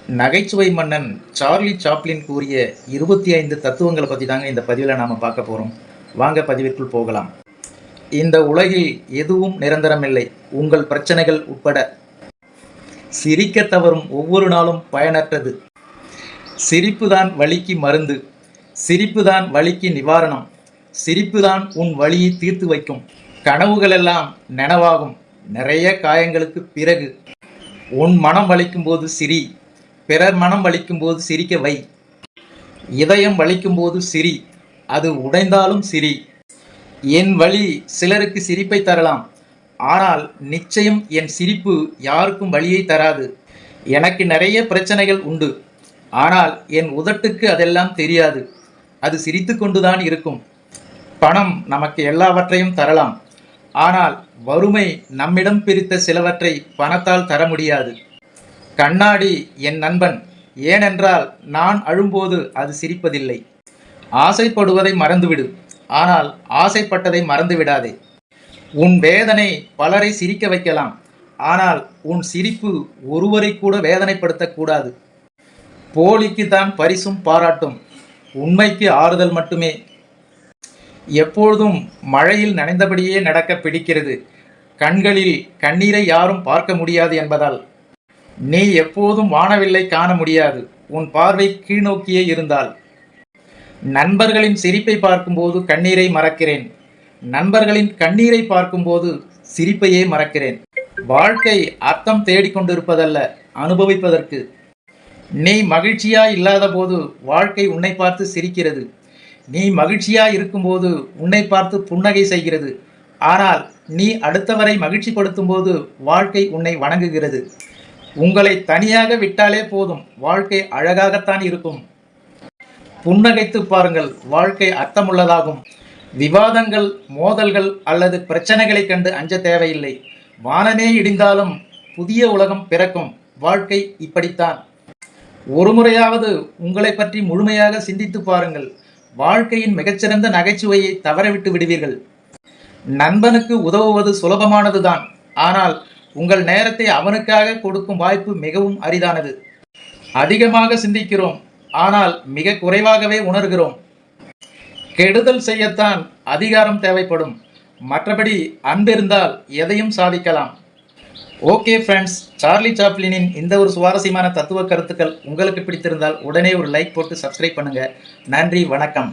நகைச்சுவை மன்னன் Charlie Chaplin கூறிய 25 தத்துவங்களை பற்றி தாங்க இந்த பதிவில் நாம் பார்க்க போகிறோம். வாங்க பதிவிற்குள் போகலாம். இந்த உலகில் எதுவும் நிரந்தரமில்லை, உங்கள் பிரச்சனைகள் உட்பட. சிரிக்க தவறும் ஒவ்வொரு நாளும் பயனற்றது. சிரிப்புதான் வலிக்கு மருந்து, சிரிப்புதான் வலிக்கு நிவாரணம், சிரிப்புதான் உன் வலியை தீர்த்து வைக்கும். கனவுகளெல்லாம் நனவாகும் நிறைய காயங்களுக்கு பிறகு. உன் மனம் வலிக்கும் போது சிரி, பிறர் மனம் வலிக்கும் போது சிரிக்க வை. இதயம் வலிக்கும் போது சிரி, அது உடைந்தாலும் சிரி. என் வலி சிலருக்கு சிரிப்பை தரலாம், ஆனால் நிச்சயம் என் சிரிப்பு யாருக்கும் வலியை தராது. எனக்கு நிறைய பிரச்சனைகள் உண்டு, ஆனால் என் உதட்டுக்கு அதெல்லாம் தெரியாது. அது சிரித்து கொண்டுதான் இருக்கும். பணம் நமக்கு எல்லாவற்றையும் தரலாம், ஆனால் வறுமை நம்மிடம் பிரித்த சிலவற்றை பணத்தால் தர முடியாது. கண்ணாடி என் நண்பன், ஏனென்றால் நான் அழும்போது அது சிரிப்பதில்லை. ஆசைப்படுவதை மறந்துவிடு, ஆனால் ஆசைப்பட்டதை மறந்துவிடாதே. உன் வேதனை பலரை சிரிக்க வைக்கலாம், ஆனால் உன் சிரிப்பு ஒருவரை கூட வேதனைப்படுத்தக்கூடாது. போலிக்கு தான் பரிசும் பாராட்டும், உண்மைக்கு ஆறுதல் மட்டுமே. எப்பொழுதும் மழையில் நனைந்தபடியே நடக்க பிடிக்கிறது, கண்களில் கண்ணீரை யாரும் பார்க்க முடியாது என்பதால். நீ எப்போதும் வானவில்லை காண முடியாது, உன் பார்வை கீழ்நோக்கியே இருந்தால். நண்பர்களின் சிரிப்பை பார்க்கும்போது கண்ணீரை மறக்கிறேன், நண்பர்களின் கண்ணீரை பார்க்கும்போது சிரிப்பையே மறக்கிறேன். வாழ்க்கை அர்த்தம் தேடிக்கொண்டிருப்பதல்ல, அனுபவிப்பதற்கு. நீ மகிழ்ச்சியா இல்லாத போது வாழ்க்கை உன்னை பார்த்து சிரிக்கிறது. நீ மகிழ்ச்சியா இருக்கும்போது உன்னை பார்த்து புன்னகை செய்கிறது. ஆனால் நீ அடுத்தவரை மகிழ்ச்சிப்படுத்தும் போது வாழ்க்கை உன்னை வணங்குகிறது. உங்களை தனியாக விட்டாலே போதும், வாழ்க்கை அழகாகத்தான் இருக்கும். புன்னகைத்து பாருங்கள், வாழ்க்கை அர்த்தமுள்ளதாகும். விவாதங்கள், மோதல்கள் அல்லது பிரச்சனைகளை கண்டு அஞ்ச தேவையில்லை. வானமே இடிந்தாலும் புதிய உலகம் பிறக்கும். வாழ்க்கை இப்படித்தான். ஒரு முறையாவது உங்களை பற்றி முழுமையாக சிந்தித்து பாருங்கள். வாழ்க்கையின் மிகச்சிறந்த நகைச்சுவையை தவறவிட்டு விடுவீர்கள். நண்பனுக்கு உதவுவது சுலபமானதுதான், ஆனால் உங்கள் நேரத்தை அவனுக்காக கொடுக்கும் வாய்ப்பு மிகவும் அரிதானது. அதிகமாக சிந்திக்கிறோம், ஆனால் மிக குறைவாகவே உணர்கிறோம். கெடுதல் செய்யத்தான் அதிகாரம் தேவைப்படும், மற்றபடி அன்பிருந்தால் எதையும் சாதிக்கலாம். ஓகே ஃப்ரெண்ட்ஸ், சார்லி சாப்ளினின் இந்த ஒரு சுவாரஸ்யமான தத்துவ கருத்துக்கள் உங்களுக்கு பிடித்திருந்தால் உடனே ஒரு லைக் போட்டு சப்ஸ்கிரைப் பண்ணுங்க. நன்றி, வணக்கம்.